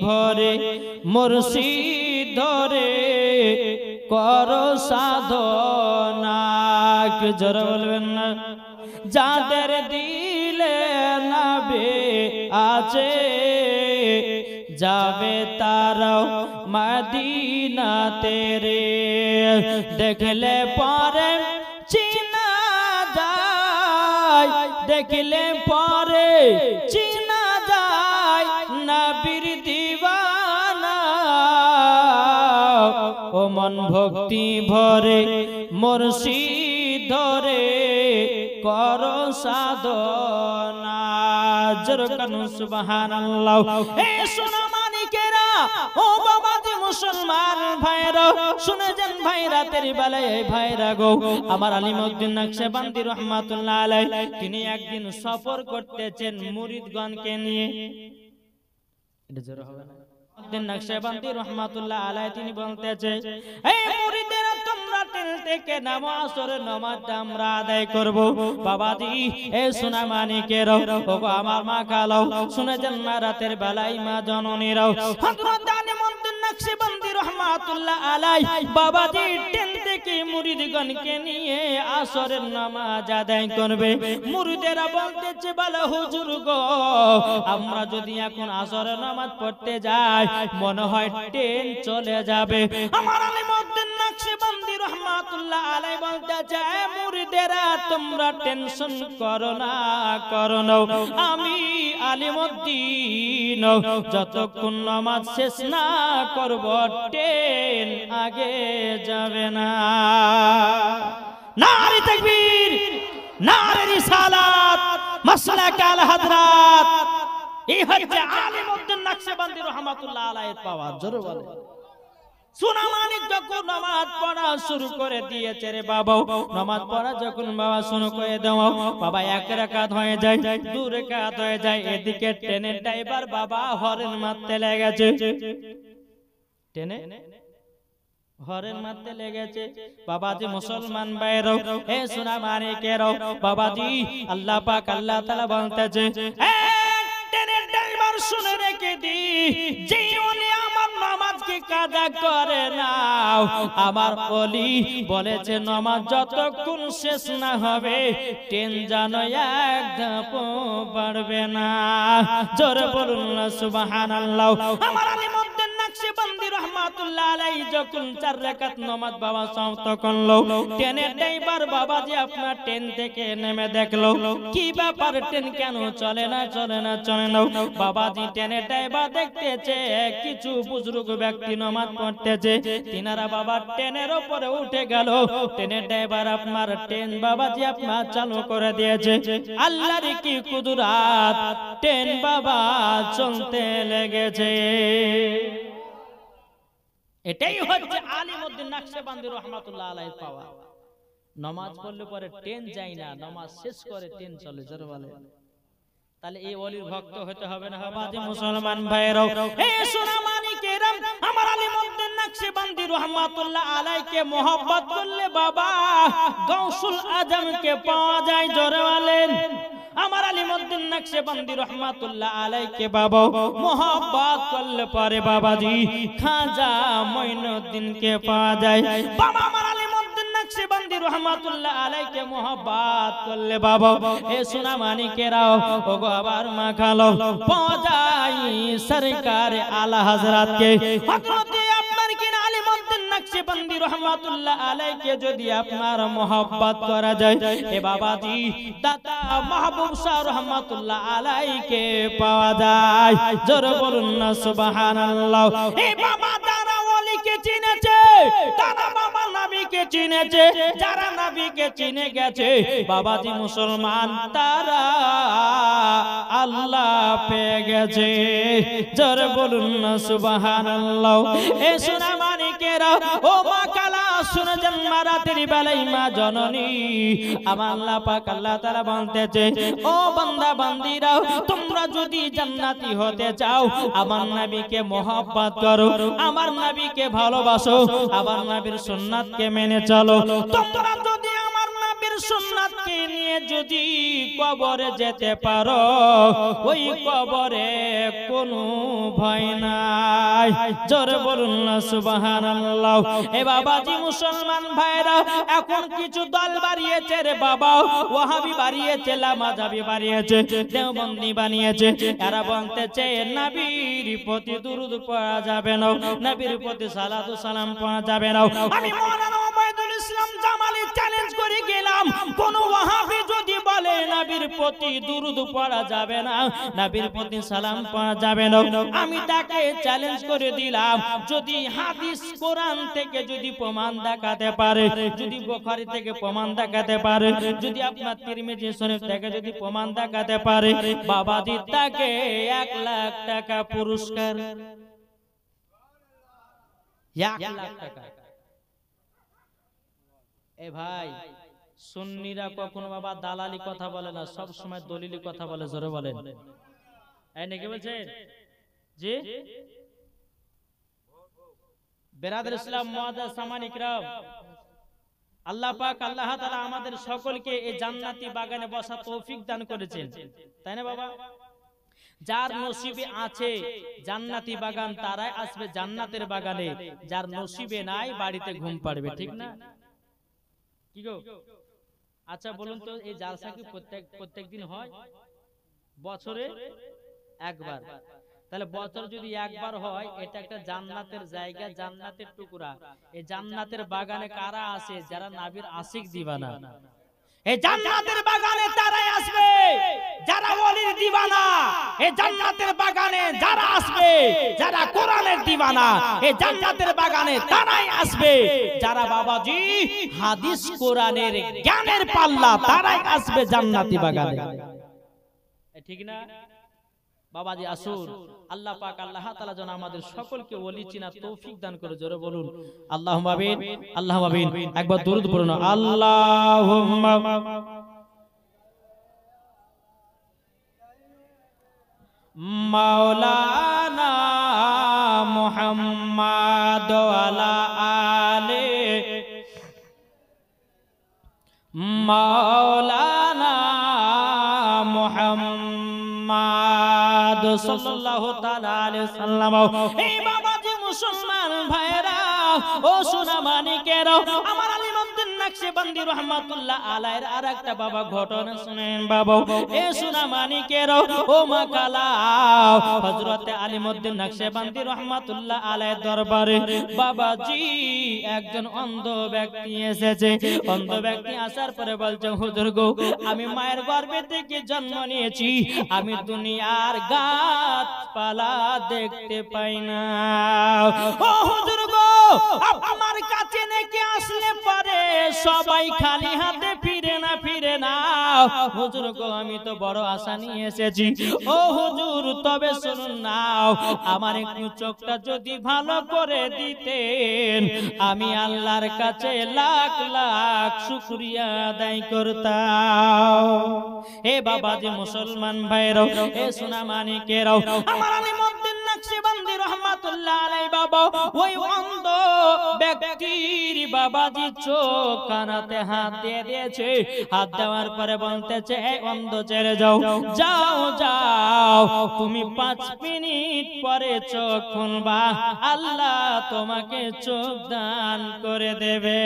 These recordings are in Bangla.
ভরে মুর্শিদ ধরে কর সাধনা। কে জোরে বলবেন না? যাদের দিলে নাবে আছে যাবে তারাও মদিনাতে রে। দেখলে পরে চিনা যায়, দেখলে পরে চিনা যায় নবীর দিওয়ানা। ও মন ভক্তি ভরে মুর্শিদ ধরে কর সাধনা। জোরে কানু সুবহানাল্লাহ। এ সোনা মানিকেরা, ও বাবাজি মুসলমান ভাইরা, শুনে যান ভাইরা, তেরি বেলায় এই ভাইরা গো, আমার আলিমউদ্দিন নকশবন্দি রহমাতুল্লাহ আলাইহি তিনি একদিন সফর করতেছেন মুরিদগণকে নিয়ে। এটা জোরে হবে না? আলিমউদ্দিন নকশবন্দি রহমাতুল্লাহ আলাইহি তিনি বলতেছে, এই মুরিদেরা তোমরা তেল থেকে নামো, আসরের নামাজটা আমরা আদায় করব। বাবাজি এই সোনা মানিকেরাও, ওগো আমার মা খালাও, শুনে যান মা, রাতের বেলায় মা জননীরাও, হযরত আলিমউদ্দিন নকশবন্দি রহমাতুল্লাহ আলাইহি বাবাজি ট্রেন থেকে মুরিদগণকে নিয়ে আসরের নামাজ আদায় করবে। মুরিদেরা বলতেছে, বলে হুজুর গো, আমরা যদি এখন আসরের নামাজ পড়তে যাই মনে হয় ট্রেন চলে যাবে। আমার আলিমউদ্দিন নকশবন্দি রহমাতুল্লাহ আলাইহি বলতেছে, মুরিদেরা তোমরা টেনশন করো না, করো না, আমি আলিমউদ্দিন যতক্ষণ নামাজ শেষ না করব ট্রেন আগে যাবে না। নারে তাকবীর, নারে রিসালাত, মাসলাক আল হযরত। এই হচ্ছে আলিমউদ্দিন নকশবন্দি রহমাতুল্লাহ আলাইহি পাওয়া। জোরে বলে। সোনা মানিক যখন নামাজ পড়া শুরু করে দিয়েছে রে বাবা, নামাজ পড়া যখন বাবা শুরু করে দাও বাবা, এক রাকাত হয়ে যায়, দুই রাকাত হয়ে যায়, এদিকে ট্রেনের ড্রাইভার বাবা হরেন মারতে লেগেছে। ট্রেনে হরেন মারতে লেগেছে। বাবাজি মুসলমান ভাইরাও, এ সোনা মানিকেরাও, বাবাজি আল্লাহ পাক আল্লাহ তাআলা বলতেছে, এ ট্রেনের ড্রাইভার শুনে রেখে দি, যে উনি আমার নামাজকে কাজা করে নাও, আমার ওলি বলেছে নামাজ যতক্ষণ শেষ না হবে ট্রেন যেন এক ধাপও বাড়বে না। জোরে বলুন না সুবহানাল্লাহ। আমার আলিমউদ্দিন নকশবন্দি রহমাতুল্লাহ আলাইহি যখন 4 রাকাত নামাজ বাবা সমাপ্ত করলো, ট্রেনের ড্রাইভার বাবাজি আপনার ট্রেন থেকে নেমে দেখলো কি ব্যাপার, ট্রেন কেন চলে না, চলে না, চলে না। বাবাজি ট্রেনের ড্রাইভার দেখতেছে কিছু বুজুর্গ ব্যক্তি নামাজ পড়তেছে, তিনারা বাবা ট্রেনের উপরে উঠে গেল। ট্রেনের ড্রাইভার আপনার ট্রেন বাবাজি আপনার চালু করে দিয়েছে। আল্লাহর কি কুদরত, ট্রেন বাবা চলতে লেগেছে। এটাই হচ্ছে আলিমউদ্দিন নকশবন্দি রহমাতুল্লাহ আলাইহি পাওয়া। নামাজ পড়লে পরে ট্রেন যায় না, নামাজ শেষ করে ট্রেন চলে। জোরে বলে। তাহলে এই ওলির ভক্ত হতে হবে না? বাবাজি মুসলমান ভাইরাও, হে সোনা মানিকেরা, আমার আলিমউদ্দিন নকশবন্দি রহমাতুল্লাহ আলাইহিকে মোহাব্বত করলে বাবা গাউসুল আজমকে পাওয়া যায়। জোরে বলেন। আমার আলিমউদ্দিন নকশবন্দি রহমাতুল্লাহ আলাইহিকে বাবা মোহাব্বত করলে পরে বাবাজি খাজা মঈনুদ্দিনকে পাওয়া যায়। বাবা আমার আলিমউদ্দিন নকশবন্দি রহমাতুল্লাহ আলাইহিকে মোহাব্বত করলে বাবা এ সোনা মানিকেরাও, ওগো আবার মা খালো, পাওয়া যায় সরকার আলা হযরতকে। হযরতে আপনার কি আলিমউদ্দিন নকশবন্দি রহমাতুল্লাহ আলাইহিকে যদি আপনার মোহাব্বত করা যায়, এ বাবাজি দাতা মাহবুব শাহ রহমাতুল্লাহ আলাইহিকে পাওয়া যায়। জোরে বলুন না সুবহানাল্লাহ। এ বাবা যারা ওলিকে চিনেছে, তারা বাবা নবীকে চিনেছে, যারা নবীকে চিনে গেছে বাবাজি মুসলমান, তারা আল্লাহ পেয়ে গেছে। জোরে বলুন না সুবহানাল্লাহ। এ সোনা মানিকেরা, ও মা কালা, শুনে যান মা, রাতের বেলায় মা জননী, আমার আল্লাহ পাক আল্লাহ তাআলা বলতেছে, ও বান্দা বান্দিরা, তোমরা যদি জান্নাতি হতে চাও আমার নবীকে মোহাব্বত করো, আমার নবীকে ভালোবাসো, আমার নবীর সুন্নাতকে মেনে চলো। তোমরা যদি আমার নবীর সুন্নাত উম্মতকে নিয়ে যদি কবরে যেতে পারো ওই কবরে কোনো ভয় নাই। জোরে বলুন না সুবহানাল্লাহ। এ বাবাজি মুসলমান ভাইরা, এখন কিছু দল বাড়িয়েছে রে বাবা, ওয়াহাবি বাড়িয়েছে, লামাজাবি বাড়িয়েছে, দেওবন্দি বানিয়েছে। এরা বলতেছে নবীর প্রতি দুরূদ পড়া যাবে না, নবীর প্রতি সালাতু সালাম পড়া যাবে না। আমি মাওলানা ওবায়দুল ইসলাম জামালি চ্যালেঞ্জ করে গেলাম, কোন ওয়াহাবি যদি বলে নবীর প্রতি দুরূদ পড়া যাবে না, নবীর প্রতি সালাম পড়া যাবে না, আমি তাকে চ্যালেঞ্জ করে দিলাম, যদি হাদিস কোরআন থেকে যদি প্রমাণ দেখাতে পারে, যদি বুখারী থেকে প্রমাণ দেখাতে পারে, যদি আপনার তিরমিজি শরীফ থেকে যদি প্রমাণ দেখাতে পারে, বাবাজি তাকে 1 লাখ টাকা পুরস্কার, 1 লাখ টাকা। এ ভাই, সুন্নিরা কখনো বাবা দালালি কথা বলে না, সব সময় দলিলি কথা বলে। জোরে বলেন, এই নাকি বলছেন জি? বেরাদর ইসলাম মুআজ্জাজ সামানি ইকরাম, আল্লাহ পাক আল্লাহ তাআলা আমাদের সকলকে এই জান্নাতি বাগানে বসা তৌফিক দান করেছেন, তাই না বাবা? যার নসিবে আছে জান্নাতি বাগান তারাই আসবে জান্নাতের বাগানে, যার নসিবে নাই বাড়িতে ঘুম পাড়বে, ঠিক না? কি গো? আচ্ছা বলুন তো, এই জালসা কি প্রত্যেক দিন হয়? বছরে একবার। তাহলে বছর যদি একবার হয়, এটা একটা জান্নাতের জায়গা, জান্নাতের টুকরা। এই জান্নাতের বাগানে কারা আসে? যারা নবীর আশিক দিওয়ানা। এই জান্নাতের বাগানে তারাই আসবে যারা ওলির দিওয়ানা। এই জান্নাতের বাগানে যারা আসবে যারা কোরআনের দিওয়ানা। এই জান্নাতের বাগানে তারাই আসবে যারা বাবাজি হাদিস কোরআনের জ্ঞানের পাল্লা, তারাই আসবে জান্নাতি বাগানে, ঠিক না বাবাজি? আসুন, আল্লাহ পাক আল্লাহ তাআলা যেন আমাদের সকলকে ওলি চিনার তৌফিক দান করে। জোরে বলুন আল্লাহুম্মা আমিন, আল্লাহুম্মা আমিন। একবার দরুদ পড়ুন, আল্লাহুম্মা মাওলানা মুহাম্মাদ ওয়ালা আলে মাওলানা মুহাম্মাদ সাল্লাল্লাহু তাআলা আলাইহি সাল্লাম। এই বাবাজি মুসলমান ভাইরা, ও সোনা মানিকেরা, আমার আলিমউদ্দিন নকশবন্দি রাহমাতুল্লাহ আলাইহির আরেকটা বাবা ঘটনা শুনেন বাবা। এ সোনা মানিকেরা, ও মাকালা, হযরত আলিমউদ্দিন নকশবন্দি রাহমাতুল্লাহ আলাইহির দরবারে বাবাজি একজন অন্ধ ব্যক্তি এসেছে। অন্ধ ব্যক্তি আসার পরে বলছে, হুজুর গো, আমি মায়ের গর্ভে থেকে জন্ম নিয়েছি, আমি দুনিয়ার গাছপালা দেখতে পাই না। ও হুজুর গো, আমার কাছে নাকি আসলে পরে সবাই খালি হাতে ফিরে না। হুজুর গো, আমি তো বড় আশা নিয়ে এসেছি। ও হুজুর, তবে শুনুন না, আমার একটু চোখটা যদি ভালো করে দিতেন, আমি আল্লাহর কাছে লাখ লাখ শুকরিয়া আদায় করতাম। হে বাবাজি মুসলমান ভাইরাও, হে সোনা মানিকেরাও, আমার আলিমউদ্দিন নকশবন্দি রাহমাতুল্লাহ আলাইহি বাবা ওই অন্ধ ব্যক্তির বাবাজি চোখ কানাতে হাত দিয়ে দিয়েছে। হাত দেওয়ার পরে বলতেছে, এই অন্ধ ছেড়ে যাও, যাও যাও, তুমি 5 মিনিট পরে চোখ খুলবা, আল্লাহ তোমাকে চোখ দান করে দেবে।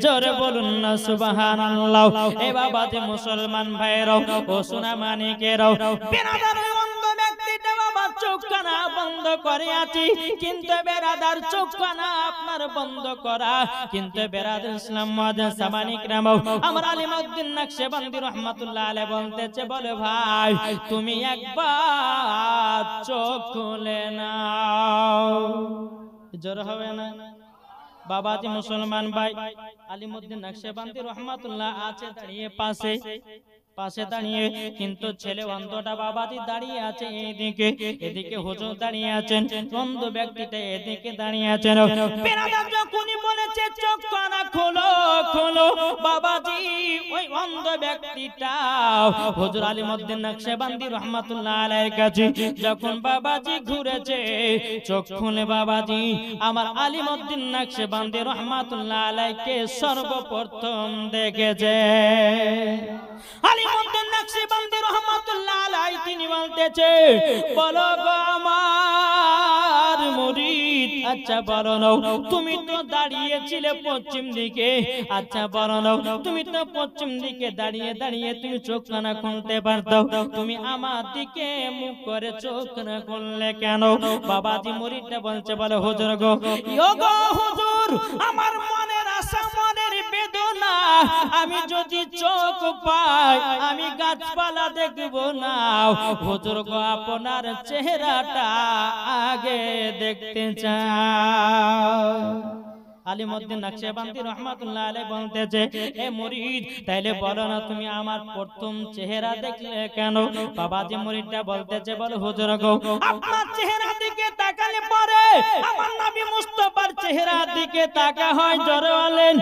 জোরে বলুন না সুবহানাল্লাহ। এ বাবাজি মুসলমান ভাইরাও, ও সোনা মানিকেরাও, বেরাদার অন্ধ ব্যক্তিটা বাবা চোখ কানা বন্ধ করে আছে, কিন্তু বেরাদার চোখ কানা আপনার বন্ধ করা, কিন্তু বেরাদার ইসলাম মুআজ্জাজ সামানি ইকরাম, আমার আলিমউদ্দিন নকশবন্দি রাহমাতুল্লাহ আলাইহি বলতেছে, বলে ভাই তুমি একবার চোখ খুলে নাও। জোরে হবে না বাবাজি মুসলমান ভাই? আলিমউদ্দিন নকশবন্দি রাহমাতুল্লাহ আছে দাঁড়িয়ে পাশে, পাশে দাঁড়িয়ে, কিন্তু ছেলে অন্ধটা বাবাজি দাঁড়িয়ে আছে এইদিকে, এদিকে হুজুর দাঁড়িয়ে আছেন, অন্ধ ব্যক্তিটা এদিকে দাঁড়িয়ে আছেন। বেরাদার যখনই বলেছে চোখ কানা খোলো খোলো, বাবাজি ওই অন্ধ ব্যক্তিটা হুজুর আলিমউদ্দিন নকশবন্দি রহমাতুল্লাহ আলাইহির কাছে যখন বাবাজি ঘুরেছে, চোখ খুলে বাবাজি আমার আলিমউদ্দিন নকশবন্দি রহমাতুল্লাহ আলাইহিকে সর্বপ্রথম দেখেছে। আলিমউদ্দিন নকশবন্দি রহমাতুল্লাহ আলাইহি তিনি বলতেছে, বলো গো আমার মুরিদ, আচ্ছা বলো নাও, তুমি তো দাঁড়িয়েছিলে পশ্চিম দিকে, আচ্ছা বলো নাও, তুমি তো পশ্চিম দিকে দাঁড়িয়ে দাঁড়িয়ে তুমি চোখ না খুলতে পারতো, তুমি আমার দিকে মুখ করে চোখ না খুললে কেন? বাবাজি মুরিদটা বলছে, বলে হুজুর গো, গো হুজুর, আমার মনের আশা মনের বেদনা, আমি যদি চোখ পাই আমি গাছপালা দেখব না, হুজুর গো আপনার চেহারাটা আগে দেখতে চাই। আলিমউদ্দিন নকশবন্দি রহমাতুল্লাহ আলাইহি বলতেছে, এ মুরিদ, তাইলে বলো না তুমি আমার প্রথম চেহারা দেখলে কেন? বাবাজি মুরিদটা বলতেছে, বলো হুজুর গো, আপনার চেহারা দিকে তাকালে পরে আমার নবী মুস্তাফার চেহারার দিকে তাকা হয়। জোরে বলেন,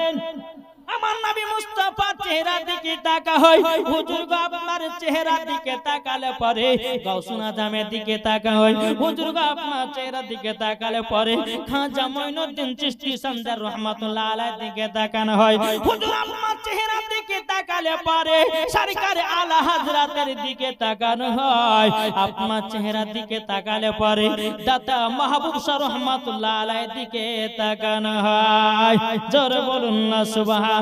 আমার নবী মুস্তাফার চেহারা দিকে তাকা হয়। হুজুর গো আপনার চেহারা দিকে তাকালে পরে গাউসুল আজমের দিকে তাকা হয়। হুজুর গো আপনার চেহারা দিকে তাকালে পরে খাজা মঈনুদ্দিন চিশতি সন্দার রহমাতুল্লাহ আলাইহির দিকে তাকানো হয়। হুজুর আপনার চেহারা দিকে তাকালে পরে সরকার আলা হযরতের দিকে তাকানো হয়। আপনার চেহারা দিকে তাকালে পরে দাতা মাহবুব শাহ রহমাতুল্লাহ আলাইহির দিকে তাকানো হয়। জোরে বলুন না সুবহান।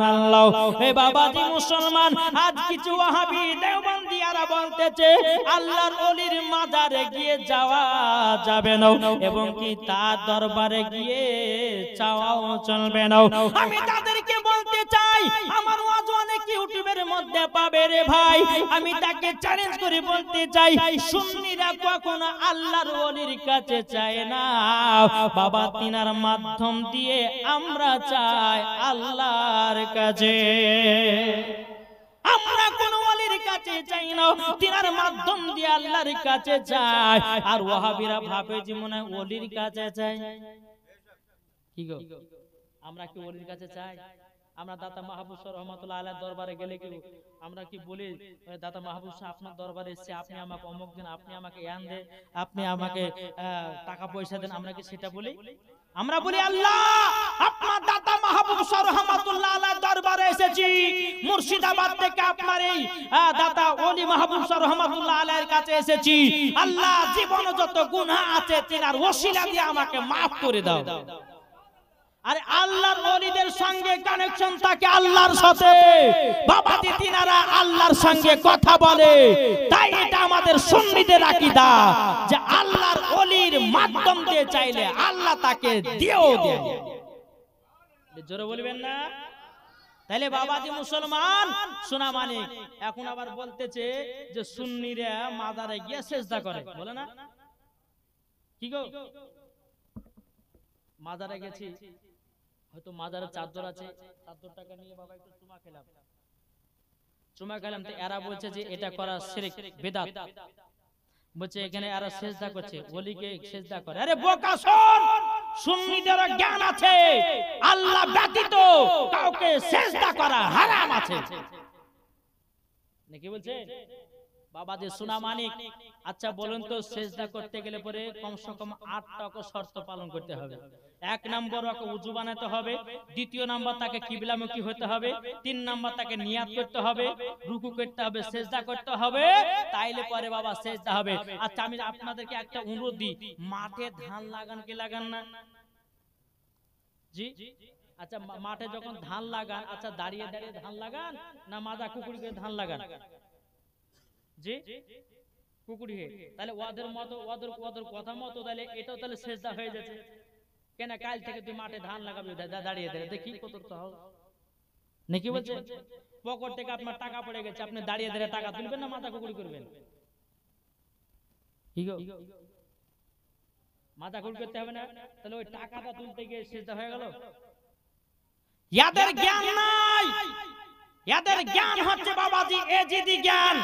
এ বাবাজি মুসলমান, আজ কিছু ওয়াহাবি দেওবন্দিয়ারা বলতেছে আল্লাহর ওলির মাজারে গিয়ে যাওয়া যাবে না এবং কি তার দরবারে গিয়ে চাওয়াও চলবে না। আমি তাদেরকে বলতে চাই, আমার ওয়াজ অনেক ইউটিউবের মধ্যে পাবে রে ভাই, আমি তাকে চ্যালেঞ্জ করে বলতে চাই, সুন্নিরা কখনো আল্লাহর ওলির কাছে চায় না, বাবা তিনার মাধ্যম দিয়ে আমরা চাই আল্লাহর কাছে। আমরা কোন ওলির কাছে চাই না, তিনার মাধ্যম দিয়ে আল্লাহর কাছে চাই। আর ওয়াহাবিরা ভাবে যে মনে হয় ওলির কাছে চাই। কি গো, আমরা কি ওলির কাছে চাই? আমরা দাতা মাহবুব শাহ রহমাতুল্লাহ আলাইহির দরবারে গেলে কি আমরা কি বলি, দাতা মাহবুব শাহ আপনার দরবারে এসেছে, আপনি আমাকে অমুক দিন, আপনি আমাকে ইয়ান দেন, আপনি আমাকে টাকা পয়সা দেন, আমরা কি সেটা বলি? আমরা বলি আল্লাহ আপনার দাতা মাহবুব শাহ রহমাতুল্লাহ আলাইহির দরবারে এসেছি, মুর্শিদাবাদ থেকে আপনার এই দাতা ওলি মাহবুব শাহ রহমাতুল্লাহ আলাইহির কাছে এসেছি, আল্লাহ জীবনে যত গুনাহ আছে তিনার ওসিলা দিয়ে আমাকে maaf করে দাও। আরে আল্লাহর ওলিদের সঙ্গে কানেকশন থাকে আল্লাহর সাথে, বাবাজি তিনারা আল্লাহর সঙ্গে কথা বলে, তাই এটা আমাদের সুন্নিদের আকীদা যে আল্লাহর ওলির মাধ্যম দিয়ে চাইলে আল্লাহ তাকে দিয়েও দেয়। জোরে বলবেন না? তাইলে বাবাজি মুসলমান শোনা মানে এখন আবার বলতেছে যে সুন্নিরা মাজারে গিয়ে সিজদা করে, বলে না? কি গো, মাজারে গেছি, হয়তো মাজারে চাদর আছে, চাদরটাকে নিয়ে বাবা একটু চুমা খেলাম, তো এরা বলছে যে এটা করা শিরক বিদআত, বলছে এখানে এরা সিজদা করছে, ওলিকে সিজদা করে। আরে বোকা শোন, সুন্নিদের জ্ঞান আছে আল্লাহ ব্যতীত কাউকে সিজদা করা হারাম আছে, নাকি বলছে বাবাজি সোনা মানিক? আচ্ছা বলুন তো, সিজদা করতে গেলে পরে কমসে কম 8টা শর্ত পালন করতে হবে। 1 নাম্বার ওকে উযু বানাতে হবে, 2 নাম্বার তাকে কিবলামুখী হতে হবে, 3 নাম্বার তাকে নিয়াত করতে হবে, রুকু করতে হবে, সিজদা করতে হবে, তাইলে পরে বাবা সিজদা হবে। আচ্ছা আমি আপনাদেরকে একটা অনুরোধ দিই, মাঠে ধান লাগান কি লাগান না? জি, আচ্ছা মাঠে যখন ধান লাগান, আচ্ছা দাঁড়িয়ে দাঁড়িয়ে ধান লাগান না মাজা কুকুরি করে ধান লাগান? জি, কুকুরি হে, তাহলে ওয়াদের মতো ওয়াদের কথা মতো তাহলে এটাও তাহলে সিজদা হয়ে যাচ্ছে। কেন কাল থেকে তুই মাঠে ধান লাগাবি দাঁড়িয়ে দাঁড়িয়ে, দেখি কত তো হও, নাকি বলছে? পকেট থেকে আপনার টাকা পড়ে গেছে, আপনি দাঁড়িয়ে দাঁড়িয়ে টাকা তুলবেন না মাথা কুকুরি করবেন? কি গো, মাথা কুকুরি করতে হবে না? তাহলে ওই টাকাটা তুলতে গিয়ে সিজদা হয়ে গেল। ইয়াদের জ্ঞান নাই, এদের জ্ঞান হচ্ছে বাবাজি এজিদি জ্ঞান,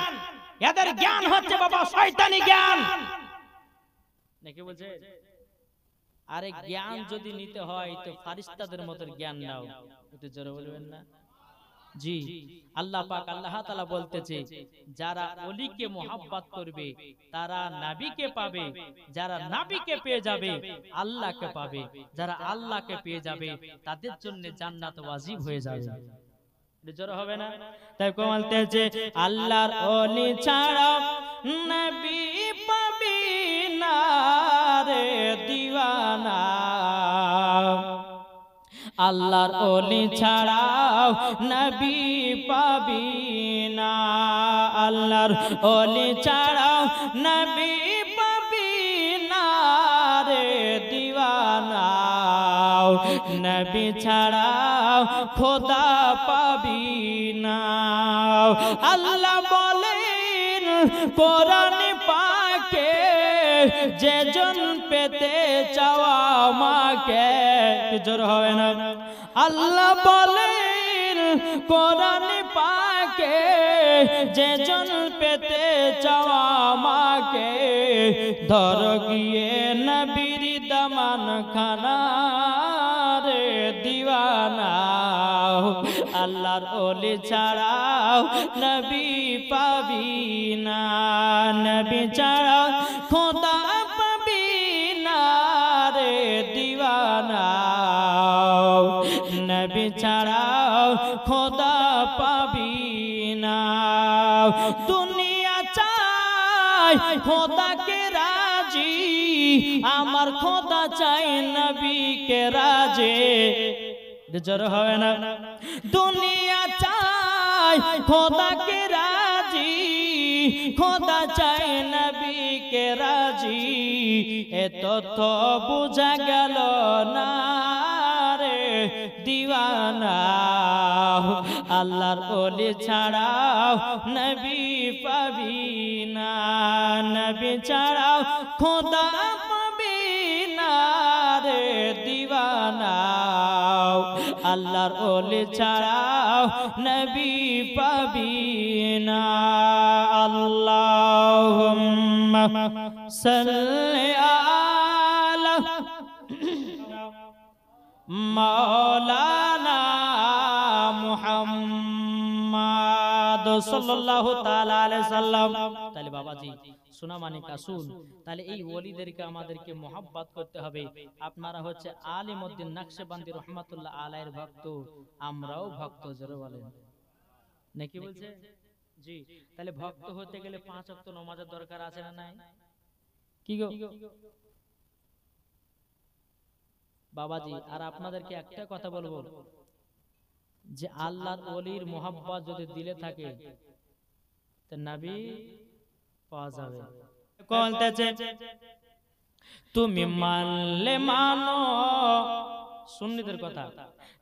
এদের জ্ঞান হচ্ছে বাবা শয়তানি জ্ঞান। নাকি বলছে? আরে জ্ঞান যদি নিতে হয় তো ফারিস্তাদের মতো জ্ঞান নাও। একটু জোরে বলবেন না? জি, আল্লাহ পাক আল্লাহ তাআলা বলতেছে যারা ওলিকে মোহাব্বত করবে তারা নবীকে পাবে, যারা নবীকে পেয়ে যাবে আল্লাহকে পাবে, যারা আল্লাহকে পেয়ে যাবে তাদের জন্য জান্নাত ওয়াজিব হয়ে যাবে। জোরে হবে না? তাই বলতেছে আল্লাহর ওলি ছাড়া নবী পাবি না রে দিওয়ানা, আল্লাহর ওলি ছাড়াও নবী পাবি না, আল্লাহর ওলি ছাড়াও নবী পাবি না রে দিওয়ানা, নবী ছাড়াও খোদা পাবি না। আল্লাহ বলেন কোরআন পাকে যেজন পেতে চাওয়া আমাকে, জোর হবে না? আল্লাহ বলেন কোরআন পাকে যেজন পেতে চাওয়া আমাকে, ধর গিয়ে নবীর দামান খানা রে দিওয়ানা, আল্লাহর ওলি ছাড়াও নবী পাবি না, নবী ছাড়াও খোদা পাবি না রে দিওয়ানা, নবী ছাড়াও খোদা পাবি না। দুনিয়া চাই খোদাকে রাজি, আমার খোদা চাই নবীকে রাজে, জোর হবে না? দুনিয়া চাই খোদাকে রাজি, খোদা চাই নবীকে রাজি, এ তথ্য বুঝা গেল না রে দিওয়ানা, আল্লাহর ওলি ছাড়াও নবী পাবি না, নবী ছাড়াও খোদা পাবি না রে দিওয়ানা, আল্লাহর ওলি ছাড়াও নবী পাবি না। আল্লাহুম্মা সাল্লি আলা মাওলানা মুহাম্মদ সাল্লাল্লাহু তাআলা আলাইহি সাল্লাম। তাহলে বাবাজি শোনা মানে কাসুন, তাহলে এই ওলিদেরকে আমাদেরকে মোহাব্বত করতে হবে। আপনারা হচ্ছে আলিমউদ্দিন নকশবন্দি রহমাতুল্লাহ আলাইহির ভক্ত, আমরাও ভক্ত, জোরে বলেন নাকি বলছে? জি, তাহলে ভক্ত হতে গেলে 5 ওয়াক্ত নামাজের দরকার আছে না নাই? কি গো বাবাজি, আর আপনাদেরকে একটা কথা বলবো যে আল্লাহর ওলির মোহাব্বত যদি দিলে থাকে তো নবী পাওয়া যাবে। বলতেছে তুমি মানলে মানো, সুন্নিদের কথা,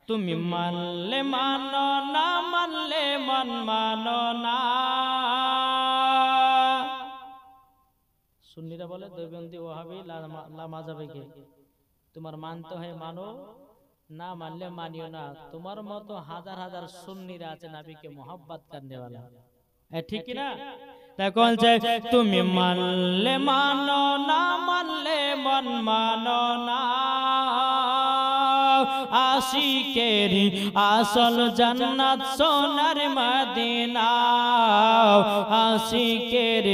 তুমি মানলে মানো না মানলে মন মানো না। সুন্নিরা বলে দেওবন্দি ওয়াহাবি লামাযাবিকে তোমার মানতে হয় মানো, না মানলে মানিও না। তোমার মতো হাজার হাজার সুন্নিরা আছে নবীকে মোহাব্বত করনে वाला, ঠিক কি না? তখন তুমি মানলে মানো না মানলে মন মানো না, আশিকের আসল জান্নাত সোনার মদিনা, আশিকের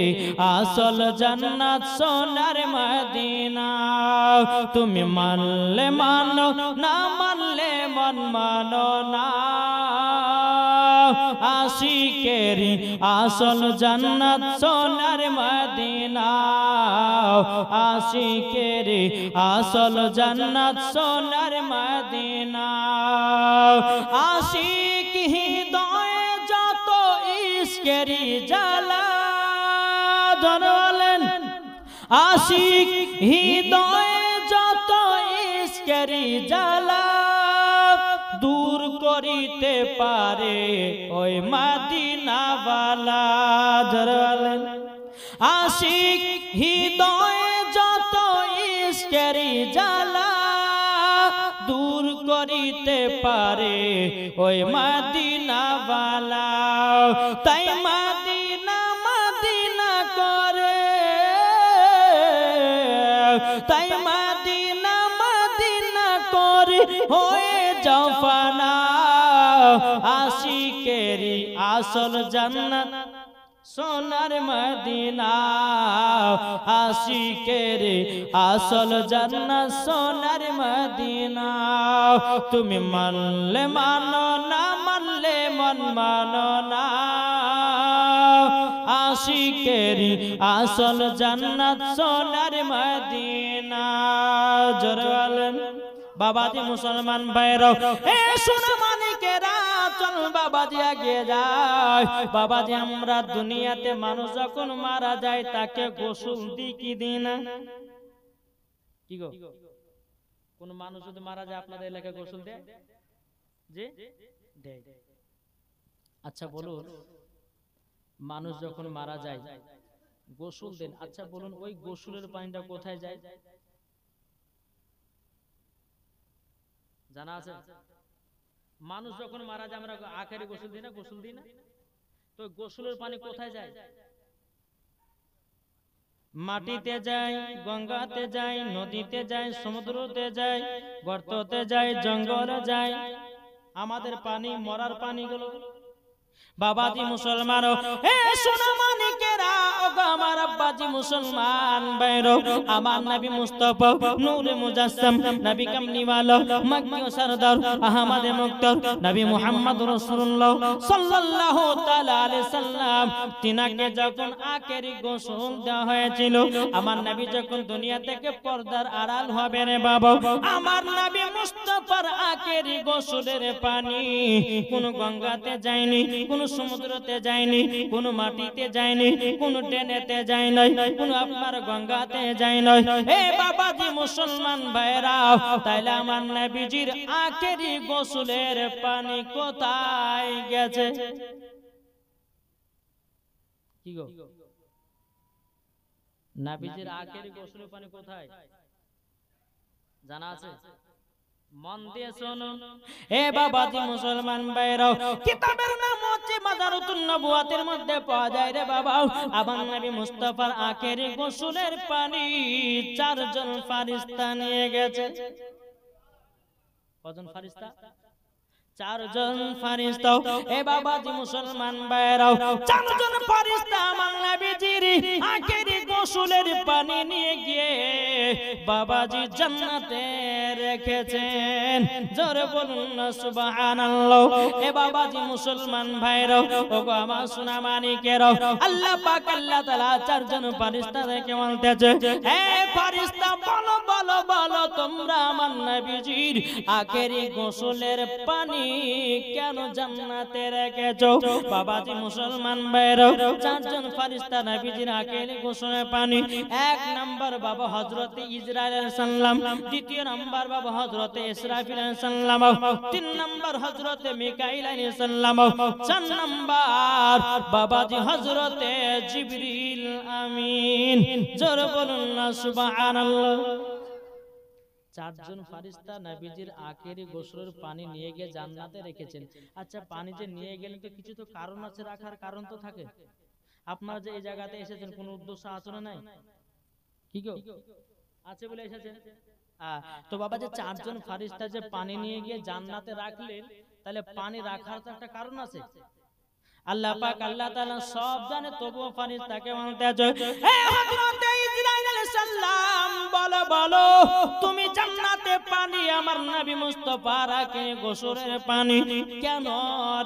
আসল জান্নাত সোনার মদিনা। তুমি মানলে মানো না মানলে মন মানো না, আশিকের আসল জান্নাত সোনার মদিনা, আশিকের আসল জান্নাত সোনার মদিনা। আশিক হৃদয়ে যত ইশকেরি জ্বালা, বলেন আশিক হৃদয়ে যত ইশকেরি জ্বালা, দূর করিতে পারে ওই মদিনাওয়ালা, বলেন আশিক হৃদয়ে যত ইশকেরি জ্বালা, দূর করিতে পারে ওই মদিনাওয়ালা। তাই মদিনা মদিনা করে, তাই মদিনা মদিনা করে হয়ে যাও ফানা। আশিকেরি আসল জান্নাত সোনার মদিনা, আশিকেরি আসল জান্নাত সোনার মদিনা। তুমি মানলে মানো, না মানলে মন মানো না। আশিকেরি আসল জান্নাত সোনার মদিনা। জোরে বলেন বাবাজি মুসলমান ভাইরা, এ সোনা মানিকেরা চল বাবাজি আগে যায়। বাবাজি আমরা দুনিয়াতে মানুষ যখন মারা যায় তাকে গোসল দিই কি দিই না? কি গো, কোন মানুষ যদি মারা যায় আপনাদের এলাকায় গোসল দেয়? যে দেয়। আচ্ছা বলুন, মানুষ যখন মারা যায় গোসল দেন, আচ্ছা বলুন ওই গোসলের পানিটা কোথায় যায়? জানা আছে? মানুষ যখন মারা যায় আমরা আখেরি গোসল দিই না? গোসল দিই না? তো গোসলের পানি কোথায় যায়? মাটিতে যায়, গঙ্গাতে যায়, নদীতে যায়, সমুদ্রতে যায়, গর্ততে যায়, জঙ্গলে যায়। আমাদের পানি মরার পানিগুলো বাবাজি মুসলমান, এ সোনা মানিকেরা ওগো আমার আব্বাজি মুসলমান ভাইরা, আমার নবী মুস্তাফা নূরে মুজাসসাম নবী কামলিওয়ালা মক্কি ও সরদার আহমদে মুক্তার নবী মুহাম্মদ রাসূলুল্লাহ সাল্লাল্লাহু তাআলা আলাইহি সাল্লাম তিনাকে যখন আখেরি গোসল দেওয়া হয়েছিল, আমার নবী যখন দুনিয়া থেকে পর্দার আড়াল হবে রে বাবা, আমার নবী মুস্তাফার আখেরি গোসলের পানি কোন গঙ্গাতে যায়নি, কোন সমুদ্রতে যায়নি, কোন মাটিতে যায়নি, কোন ডেনেতে যায় নাই, কোন আপনার গঙ্গাতে যায় নাই। এ বাবাজি মুসলমান ভাইরা, তাইলে আমার নবীজির আখেরি গোসলের পানি কোথায় গেছে? কি গো, নবীজির আখেরি গোসলের পানি কোথায় জানা আছে? মন দিয়ে শুনুন এ বাবাজি মুসলমান ভাইরা, কিতাবের নাম হচ্ছে মাদারুতুন নবুয়াতের মধ্যে পাওয়া যায় রে বাবা, আমার নবী মুস্তাফার আখেরি গোসলের পানি চারজন ফেরেশতা নিয়ে গেছে। কজন ফেরেশতা? চারজন ফেরেশতা। এ বাবাজি মুসলমান ভাইরা, চারজন ফেরেশতা আমার নবীজির আখেরি গোসলের পানি নিয়ে গিয়ে বাবাজি জান্নাতে রেখেছেন। জোরে বলুন না সুবহানাল্লাহ। এ বাবাজি মুসলমান ভাইরা, ওগো আমার সোনা মানিকেরা, আল্লাহ পাক আল্লাহ তাআলা চারজন ফেরেশতা রেখে বলতেছে, হে ফেরেশতা বলো বলো বলো তোমরা আমার নবীজির আখেরি গোসলের পানি কেন জান্নাতে রেখেছো? বাবাজি মুসলমান ভাইরা, চারজন ফেরেশতা নবীজির আখেরি গোসলের পানি, এক নাম্বার বাবা হযরত ইসরাইল আলাইহিস সালাম, দ্বিতীয় নাম্বার বাবা হযরত ইসরাফিল আলাইহিস সালাম, তিন নাম্বার হযরত মিকাইল আলাইহিস সালাম, চার নাম্বার বাবাজি হযরত জিবরিল আমিন। জোরে বলুন না সুবহানাল্লাহ। চারজন ফেরেশতা নবীজির আখেরি গোসলের পানি নিয়ে গিয়ে জান্নাতে রেখেছেন। আচ্ছা পানি যে নিয়ে গেলেন তো কিছু তো কারণ আছে, রাখার কারণ তো থাকে। আপনারা যে এই জায়গাতে এসেছেন কোন উদ্দেশ্য আছে না নাই? কি গো আছে বলে এসেছেন? তো বাবা যে চারজন ফেরেশতা যে পানি নিয়ে গিয়ে জান্নাতে রাখলেন, তাহলে পানি রাখার তো একটা কারণ আছে। আল্লাহ পাক আল্লাহ তাআলা সব জানে, তবুও ফেরেশতাকে বলতে আছে, হে হযরত ইসরাইল আলাইহিস সালাম বলো বলো তুমি জান্নাতে পানি আমার নবী মুস্তাফার আখেরি গোসলের পানি কেন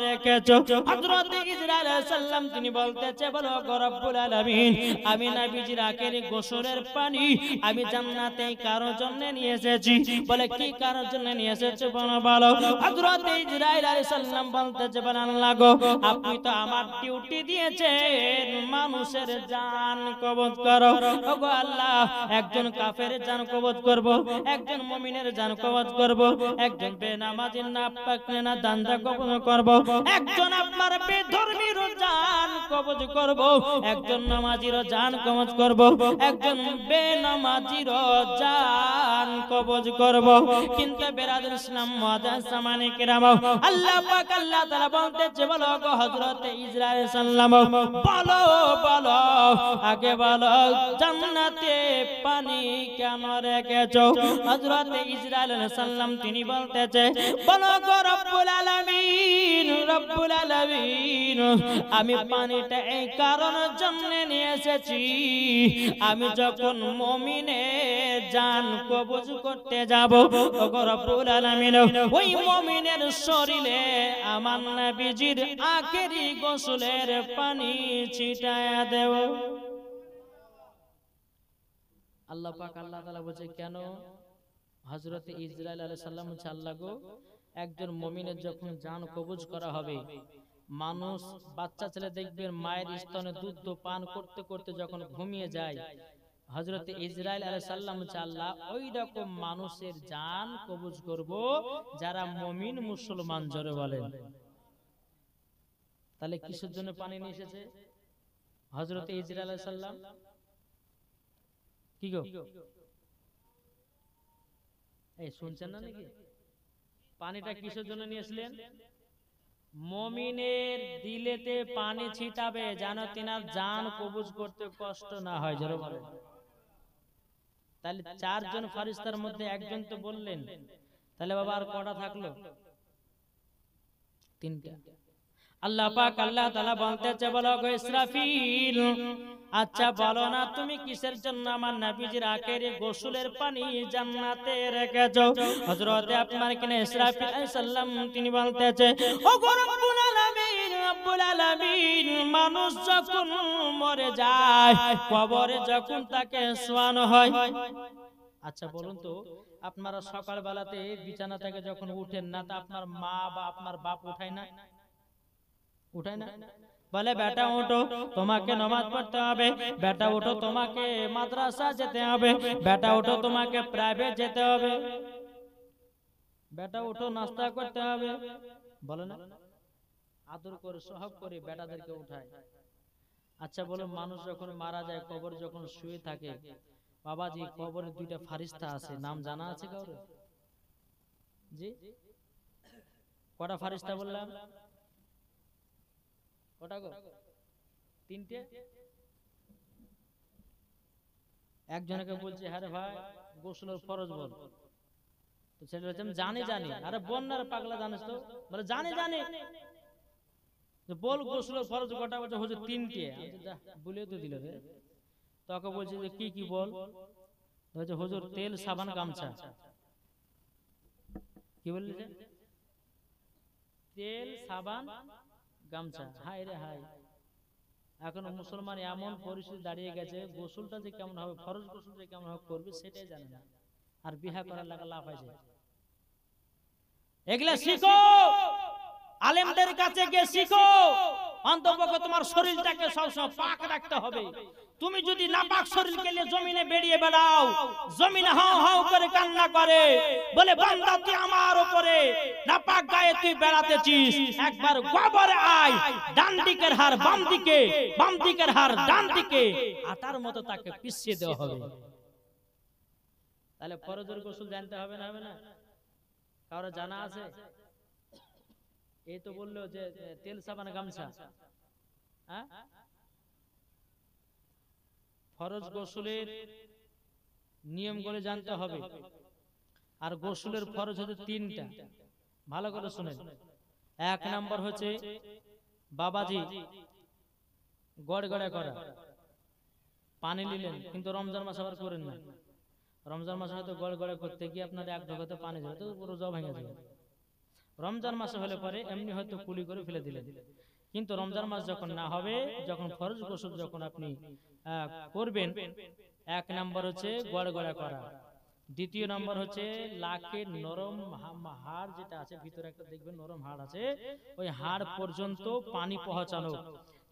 রেখেছো? হযরত ইসরাইল আলাইহিস সালাম তিনি বলতেছে, বলো গো রব্বুল আলামিন, আমি নবীজির আখেরি গোসলের পানি আমি জান্নাতে কারোর জন্য নিয়ে এসেছি। বলে কি কারোর জন্য নিয়ে এসেছো বলো বলো। হযরত ইসরাইল আলাইহিস সালাম বলতেছে, বলে আল্লাহ গো আপনি তো আমার ডিউটি দিয়েছেন মানুষের জান কবজ করো। ওগো আল্লাহ, একজন কাফের জান কবজ করব, একজন মুমিনের জান কবজ করব, একজন বেনামাজির নাপাক না দান্দা কবজ করব, একজন আপনার বেধর্মীর জান কবজ করব, একজন নামাজির জান কবজ করব, একজন বেনামাজির জান কবজ করব। কিন্তু বেরাদুল ইসলাম মুআজ্জাজ সামানে কিরাম, আল্লাহ পাক আল্লাহ তাআলা বলতেছে বলো গো হযরত ইসরাঈল সাল্লাম, বলো বলো আগে বলো জান্নাতে পানি কেন রেখেছো? হযরত ইসরাঈল সাল্লাম তিনি বলতেছে বলো গো রব্বুল আলামিন, রব্বুল আলামিন আমি পানিটা এই কারণের জন্য নিয়ে এসেছি, আমি যখন মুমিনের জান কবজ করতে যাব ওগো রব্বুল আলামিন ওই মুমিনের শরীরে আমার নবীজির আখেরি গোসলের পানি ছিটায়া দেব। আল্লাহ পাক আল্লাহ তাআলা বলেছে কেন? হযরত ইসরাঈল আলাইহিস সালাম বলছে আল্লাহ গো একজন মুমিনের যখন জান কবজ করা হবে, মানুষ বাচ্চা ছেলে দেখবেন মায়ের স্তনে দুধ পান করতে করতে যখন ঘুমিয়ে যায়, হযরত ইসরাঈল আলাইহিস সালাম বলছে আল্লাহ ওই রকম মানুষের জান কবজ করব যারা মুমিন মুসলমান, জোরে বলেন। তাহলে কিসের জন্য পানি নিয়ে এসেছে হযরত ইসরাঈল আলাইহিস সালাম? কি গো এই শুনছেন না নাকি? পানিটা কিসের জন্য নিয়েছিলেন? মুমিনের দিলেতে পানি ছিটাবে যেন তিনার জান কবজ করতে কষ্ট না হয়, জোরে বলেন। তাহলে চারজন ফেরেশতার মধ্যে একজন তো বললেন, তাহলে বাবা আর কটা থাকলো? তিনটা। আল্লাহ পাক আল্লাহ তাআলা বলতেছে বলো গো ইসরাফিল, আচ্ছা বলো না তুমি কিসের জন্য আমার নবীজির আখেরি গোসলের পানি জান্নাতে রেখেছো? হযরত আপনার কিনে ইসরাফিল আলাইহিস সালাম তিনি বলতেছে ও গো রব্বুল আলামিন, রব্বুল আলামিন মানুষ যখন মরে যায় কবরে যখন তাকে শোয়ানো হয়, আচ্ছা বলুন তো আপনারা সকাল বেলাতে বিছানা থেকে যখন উঠেন না তা আপনার মা বা আপনার বাপ উঠায় না? উঠায় না? বলে বেটা ওঠো তোমাকে নামাজ পড়তে হবে, বেটা ওঠো তোমাকে মাদ্রাসা যেতে হবে, বেটা ওঠো তোমাকে প্রাইভেট যেতে হবে, বেটা ওঠো নাস্তা করতে হবে, বলে না? আদর করে সোহাগ করে বেটাদেরকে উঠায়। আচ্ছা বলো মানুষ যখন মারা যায় কবর যখন শুয়ে থাকে, বাবাজি কবরে দুইটা ফারিস্তা আছে, নাম জানা আছে কাউরে? জি কটা ফারিস্তা বললাম? কটা গো? তিনটে। একজনকে বলছে হ্যাঁ রে ভাই গোসলের ফরজ বল, তো ছেলে বলছে আমি জানি জানি। আরে বন্যার পাগলা জানিস তো? বলে জানি জানি। বল গোসলের ফরজ কটা? বলছে হুজুর তিনটে। বলে তো দিল রে। তোকে বলছে যে কি কি বল? বলছে হুজুর তেল সাবান গামছা। কি বললি? তেল সাবান গামছা। হাই রে হাই, এখন মুসলমান এমন পরিস্থিতি দাঁড়িয়ে গেছে গোসলটা যে কেমন হবে, ফরজ গোসল যে কেমন হবে করবে সেটাই জানে না, আর বিহা করার লাগা লাভ আছে। এগুলা শিখো, আলেমদের কাছে গিয়ে শিখো। অন্তপক্ষে তোমার শরীরটাকে সবসময় পাক রাখতে হবে। তুমি যদি নাপাক শরীরকে নিয়ে জমিনে বেরিয়ে বেড়াও, জমিনে হাও হাও করে কান্না করে বলে বান্দা তুই আমার উপরে নাপাক গায়ে তুই বেড়াতেছিস, একবার গোবরে আয়, ডান দিকের হাড় বাম দিকে, বাম দিকের হাড় ডান দিকে, আটার মতো তাকে পিষিয়ে দেওয়া হবে। তাহলে ফরজের গোসল জানতে হবে না? হবে না? কারো জানা আছে? এই তো বললো যে তেল সাবান গামছা। হ্যাঁ, ফরজ গোসলের নিয়মগুলো জানতে হবে। আর গোসলের ফরজ হচ্ছে তিনটা, ভালো করে শুনেন। এক নাম্বার হচ্ছে বাবাজি গড়গড়া করা, পানি নিলেন কিন্তু রমজান মাস আবার করেন না। রমজান মাসে হয়তো গড়গড়া করতে গিয়ে আপনার এক ঢোকাতে পানি যাবে তো পুরো জল ভেঙে যাবে। রমজান মাসে হলে পরে এমনি হয়তো কুলি করে ফেলে দিলেন, কিন্তু রমজান মাস যখন না হবে, যখন ফরজ গোসল যখন আপনি করবেন, এক নাম্বার হচ্ছে গড়গড়া করা, দ্বিতীয় নাম্বার হচ্ছে লাকের নরম হাড় যেটা আছে ভিতরে একটা দেখবেন নরম হাড় আছে, ওই হাড় পর্যন্ত পানি পৌঁছানো,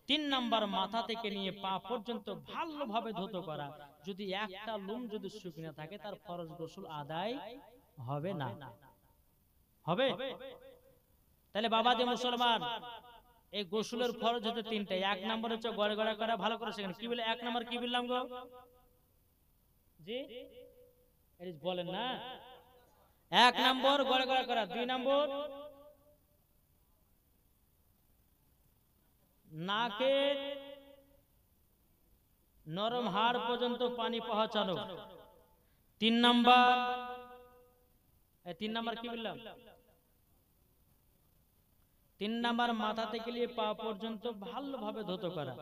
তিন নাম্বার মাথা থেকে নিয়ে পা পর্যন্ত ভালোভাবে ধৌত করা। যদি একটা লুম যদি শুকনো থাকে তার ফরজ গোসল আদায় হবে না। হবে? তাহলে বাবা যে মুসলমান এই গোসলের ফরজ হচ্ছে তিনটা। এক নাম্বার হচ্ছে গড়গড়া করা, ভালো করে সেখানে কি বলে এক নাম্বার কি বললাম গো? জি এই বলেন না, 1 নম্বর গড়ে গড়ে করা, 2 নম্বর নাকের নরম হাড় পর্যন্ত পানি পৌঁছানো, 3 নম্বর 3 নম্বর কি বললাম, 3 নম্বর মাথা থেকে নিয়ে পা পর্যন্ত ভালোভাবে ধৌত করা,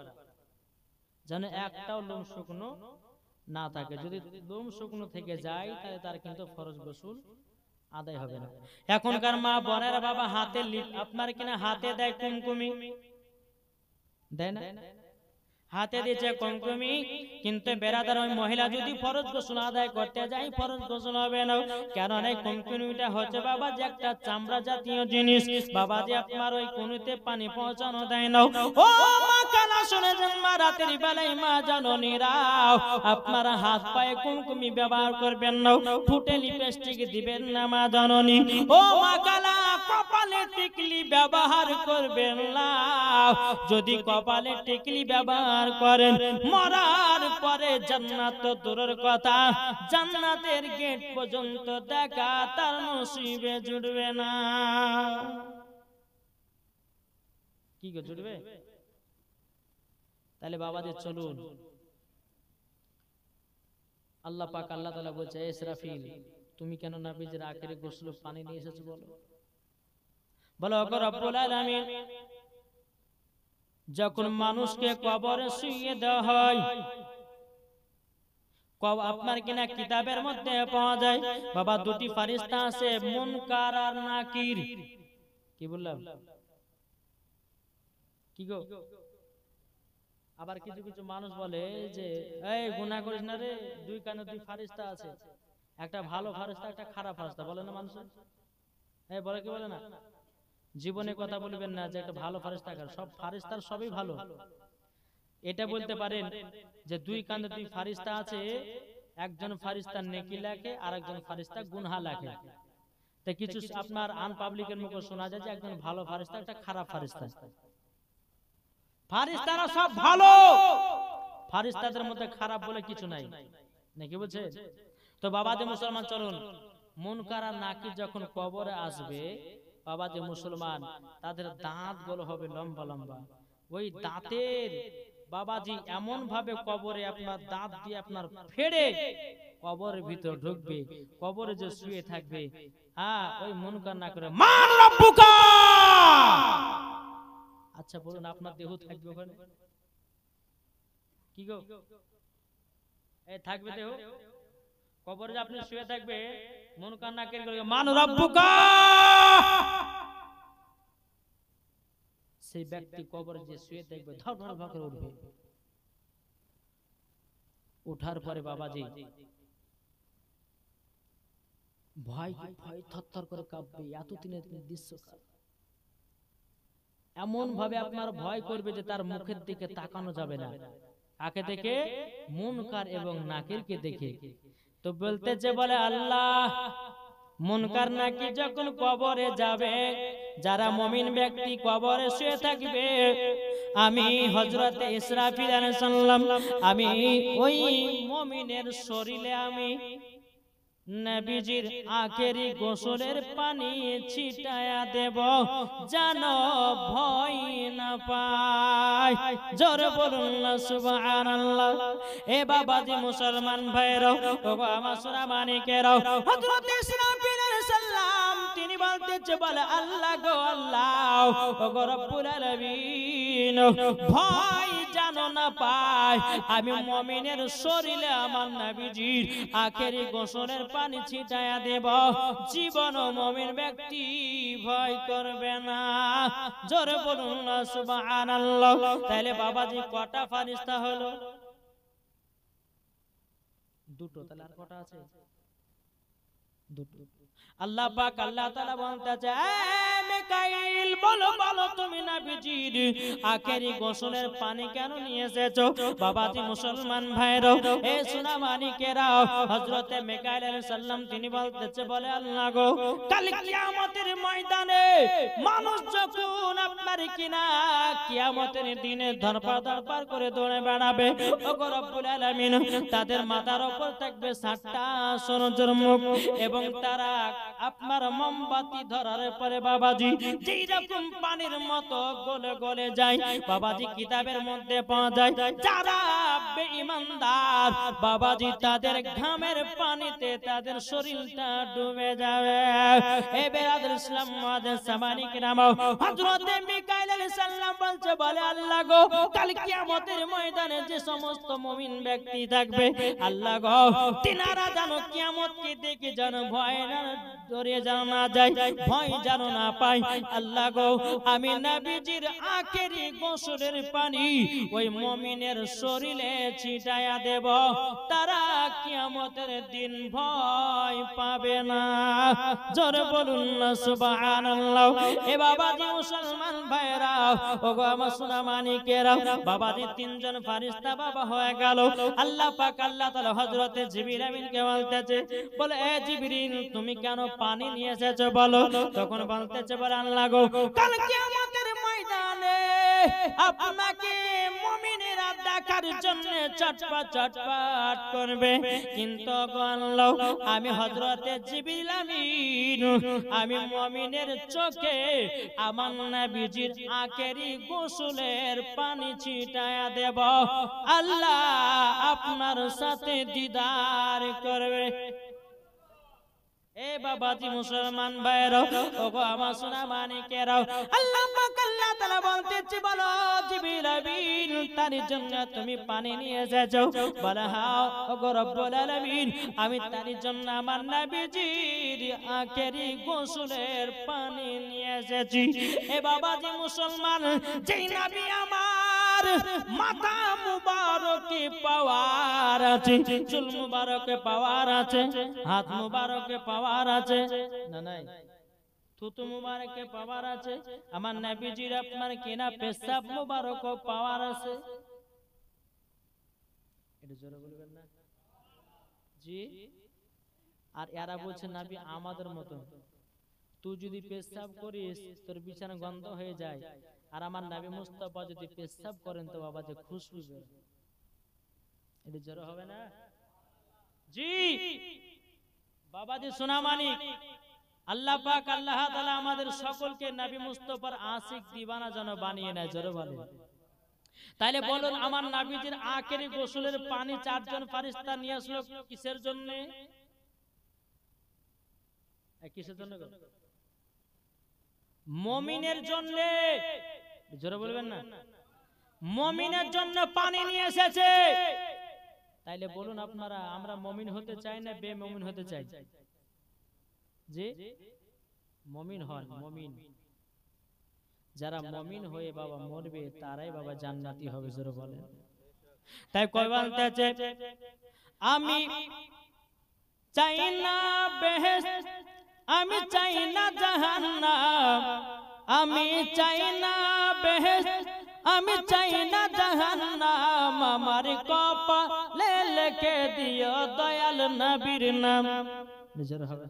যেন একটাও লোম শুকনো না থাকে। যদি লোম শুকনো থেকে যায় তাহলে তার কিন্তু ফরজ গোসল আদায় হবে না। এখনকার মা বোনেরা বাবা হাতে আপনার কিনা হাতে দেয় কুমকুমি, দেয় না? হাতে দিয়েছে কুমকুমি, কিন্তু বেরাদার ওই মহিলা যদি ফরজ গোসল আদায় করতে যায় ফরজ গোসল হবে না। কারণ এই কুমকুমিটা হচ্ছে বাবা যে একটা চামড়া জাতীয় জিনিস, বাবা যে আপনার ওই কুনুতে পানি পৌঁছানো দেয় না। ও মা কানা শুনেছেন মা, রাতের বেলায় মা জননীরাও আপনারা হাত পায়ে কুমকুমি ব্যবহার করবেন না, ঠোঁটে লিপস্টিক দিবেন না মা জননী। ও মা কালা কপালে টিকলি ব্যবহার করবেন না, যদি কপালে টিকলি ব্যবহার করেন মরার পরে জান্নাত তো দূরের কথা, জান্নাতের গেট পর্যন্ত দেখা তার নসিবে জুড়বে না। কি গো জুড়বে? তাহলে বাবাদের চলুন, আল্লাহ পাক আল্লাহ তাআলা বলছে ইসরাফিল তুমি কেন নবীজির আখেরি গোসল পানি নিয়ে এসেছো বলো? বলো ওগো রব্বুল আলামিন, যখন মানুষকে কবরে শুইয়ে দেওয়া হয়, আপনার কিনা কিতাবের মধ্যে পাওয়া যায় বাবা দুটি ফেরেশতা আছে, মুনকার আর নাকির। কি বললাম? কি গো? আবার কিছু কিছু মানুষ বলে যে এই গুনাহ করিস না রে, 2 কানে 2 ফেরেশতা আছে, একটা ভালো ফেরেশতা একটা খারাপ ফেরেশতা, বলে না মানুষ? এই বলে কি বলে না? জীবনে কথা বলবেন না যে একটা ভালো ফেরেশতা, সব ফেরেশতার সবই ভালো। এটা বলতে পারেন যে 2 কানে 2 ফেরেশতা আছে, একজন ফেরেশতা নেকি লেখে আর একজন ফেরেশতা গুনাহ লেখে। তো কিছু আপনার আনপাবলিকের মুখে শোনা যায় যে একজন ভালো ফেরেশতা একটা খারাপ ফেরেশতা। ফেরেশতারা সব ভালো, ফেরেশতাদের মধ্যে খারাপ বলে কিছু নাই, নাকি বলছে? তো বাবা যে মুসলমান চলুন, মুনকার আর নাকির যখন কবরে আসবে বাবা যে মুসলমান, তাদের দাঁত গুলো হবে লম্বা লম্বা, ওই দাঁতের বাবাজি এমন ভাবে কবরে আপনার দাঁত দিয়ে আপনার ফেড়ে কবরের ভিতর ঢুকবে, কবরে যে শুয়ে থাকবে, হ্যাঁ ওই মুনকার না করে মান রব্বুকা। আচ্ছা বলুন, আপনার দেহ থাকবে ওখানে? কি গো, এই থাকবে দেহ? কবরে যে আপনি শুয়ে থাকবে, মুনকার নাকির করে মান রব্বুকা, সেই ব্যক্তি কবরে যে শুয়ে থাকবে ধর ধর করে উঠবে। ওঠার পরে বাবাজি ভয় ভয় থরথর করে কাঁপবে, এত দিনের দৃশ্যকাল এমন ভাবে আপনার ভয় করবে যে তার মুখের দিকে তাকানো যাবে না, আগে থেকে মুনকার এবং নাকিরকে দেখে। তো বলতেছে বলে আল্লাহ, মুনকার নাকির যখন কবরে যাবে, যারা মুমিন ব্যক্তি কবরে শুয়ে থাকবে, আমি হযরতে ইসরাফিল আলাইহিস সালাম আমি ওই মুমিনের শরীরে আমি নবীজির আখেরি গোসলের পানি ছিটায়া দেব, যেন ভয় না পায়। জোরে বলুন না সুবহানাল্লাহ। এ বাবাজি মুসলমান ভাইরাও, ওগো আমার সোনা মানিকেরাও, হযরত ইসরাফিল আলাইহিস সালাম তিনি বলতেছে বলে আল্লাহ গো আল্লাহ, ওগো রব্বুল আলামিন, ভয় যেন না পায়, আমি মুমিনের শরীরে আমার নবীজির আখেরি গোসলের পানি ছিটায়া দেব, জীবন মুমিন ব্যক্তি ভয় করবে না। জোরে বলুন না সুবহানাল্লাহ। তাহলে বাবাজি কটা ফেরেশতা হলো? 2টো। তাহলে আর কটা আছে? 2টো। আল্লাহ পাক আল্লাহ তাআলা বলতেছে, এ মিকাইল বলো বলো তুমি নবীজির আখেরি গোসলের পানি কেন নিয়ে এসেছো? বাবাজি মুসলমান ভাইরা, এ সোনা মানিকেরা, হযরতে মিকাইল আলাইহিস সালাম তিনি বলতেছে, বলে আল্লাহ গো, কাল কিয়ামতের ময়দানে মানুষ যখন আপনার কিনা কিয়ামতের দিনে ধরপার করে দৌড়ে বেড়াবে, ওগো রব্বুল আলামিন তাদের মাথার উপর থাকবে 7টা সরঞ্জাম মুখ, এবং তারা আপনার মোমবাতি ধরার পরে বাবাজি যেই রকম পানির মতো গলে গলে যায়, বাবাজি কিতাবের মধ্যে পাওয়া যায় যারা বেঈমানদার বাবাজি তাদের ঘামের পানিতে তাদের শরীরটা ডুবে যাবে। এ বেরাদুল ইসলাম মুআজ্জিজ সামানি কিরাম, হযরতে মিকাইল আলাইহিস সালাম বলছে, বলে আল্লাহ গো, কাল কিয়ামতের ময়দানে যে সমস্ত মুমিন ব্যক্তি থাকবে আল্লাহ গো, তিনারা যেন কিয়ামতকে দেখে যেন ভয় না ডরে যেন না যায়, ভয় যেন না পায়। আল্লাহ গো, আমি নবীজির আখেরি গোসলের পানি ওই মুমিনের শরীরে ছিটায়া দেব, তারা কিয়ামতের দিন ভয় পাবে না। জোরে বলুন না সুবহানাল্লাহ। এ বাবাজি মুসলমান ভাইরা, ওগো আমার সোনা মানিকেরা, বাবাজি 3 জন ফেরেশতা বাবা হয়ে গেল। আল্লাহ পাক আল্লাহ তাআলা হযরতে জিবরিল আমিনকে বলতেছে, বলে এ জিবরিল তুমি কেন পানি নিয়ে এসেছো বলো? তখন বলতেছে, বলে আল্লাহ গো, কাল কিয়ামতের ময়দানে আপনাকে মুমিনেরা দেখার জন্য চটপট করবে, কিন্তু গো আল্লাহ আমি হযরতে জিবরিল আমিন আমি মুমিনের চোখে আমার নবীজির আখেরি গোসলের পানি ছিটায়া দেব, আল্লাহ আপনার সাথে দিদার করবে। এ বাবাজি মুসলমান ভাইরা, ওগো আমার সোনা মানিকেরা, আল্লাহ পাক আল্লাহ তাআলা বলতেছে, বলো জিবরিল আমিন তার জন্য তুমি পানি নিয়ে এসেছো? বলে হ্যাঁ ওগো রব্বুল আলামিন, আমি তার জন্য আমার নবীজির আখেরি গোসলের পানি নিয়ে এসেছি। এ বাবাজি মুসলমান, যেই নবী আমার মাথা মুবারকে পাওয়ার আছে, চুল মুবারকে পাওয়ার আছে, হাত মুবারকে পাওয়ার আছে, না নাই থুতু মুবারকে পাওয়ার আছে, আমার নবীজির আপনার কিনা পেশাব মুবারক পাওয়ার আছে। এটা জোরে বলবেন না জি? আর এরা বলছে নবী আমাদের মতো, তুই যদি পেশাব করিস তোর বিছানা গন্ধ হয়ে যায়, আর আমার নবী মুস্তাফা যদি পেশাব করেন তো বাবা যে খুশবু বের হয়। এটা জোরে হবে না জি? বাবাজি সোনা মানিক, আল্লাহ পাক আল্লাহ তাআলা আমাদের সকলকে নবী মুস্তাফার আশিক দিওয়ানা যেন বানিয়ে নেয়। জোরে বলেন। তাইলে বলুন, আমার নবীজির আখেরি গোসলের পানি 4 জন ফেরেশতা নিয়ে আসলো কিসের জন্য? কিসের জন্য? মুমিনের জন্য। জোরে বলবেন না? মুমিনের জন্য পানি নিয়ে এসেছে। তাইলে বলুন আপনারা, আমরা মুমিন হতে চাই না বেমুমিন হতে চাই? জি, মুমিন হন। মুমিন যারা মুমিন হয়ে বাবা মরবে তারাই বাবা জান্নাতি হবে। জোরে বলেন। তাই কয় বলতেছে, আমি চাই না বেহেশত, আমি চাই না জাহান্নাম, আমি চাই না বেহেশত, আমি চাই না জাহান্নাম, আমার কপালে লিখে দিও দয়াল নবীর নাম। নিজের হবে,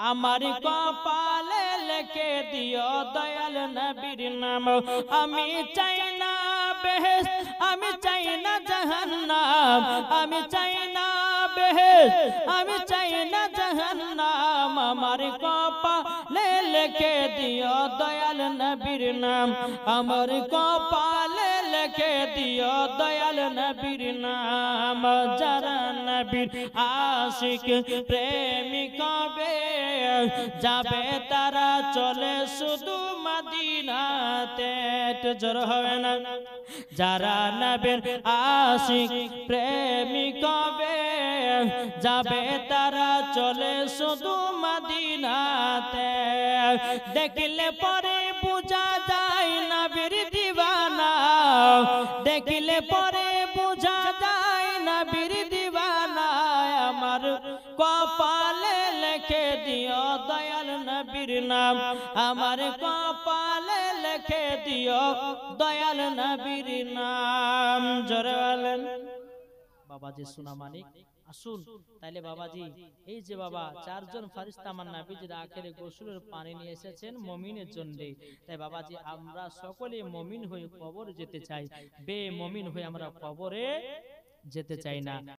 আমার কপালে লিখে দিও দয়াল নবীর নাম। আমি চাই না বেহেশত, আমি চাই না জাহান্নাম, আমি চাই না বেহেশত, আমি চাই না জাহান্নাম, আমার কপালে লিখে দিও দয়াল নবীর নাম, আমার কপালে লিখে দিও দয়াল নবীর নাম। যারা নবীর আশিক প্রেমিক হবে যাবে তারা চলে শুধু মদিনাতে। জোর হবে না? যারা নবীর আশিক প্রেমিক হবে যাবে তারা চলে শুধু মদিনাতে। দেখলে পরে বুঝা যায় নবীর দিওয়ানা, দেখলে পরে বুঝা যায় নবীর দিওয়ানা, আমার কপালে লিখে দিও দয়াল নবীর নাম, আমার কপালে লিখে দিও দয়াল নবীর নাম। জোরে বলেন বাবাজি সোনা মানিক। আসুন তাইলে বাবাজি, এই যে বাবা চারজন ফেরেশতা আমার নবীজির আখেরে গোসলের পানি নিয়ে এসেছেন মুমিনের জন্য। তাই বাবাজি আমরা সকলে মুমিন হয়ে কবর যেতে চাই, বেমুমিন হয়ে আমরা কবরে যেতে চাই না।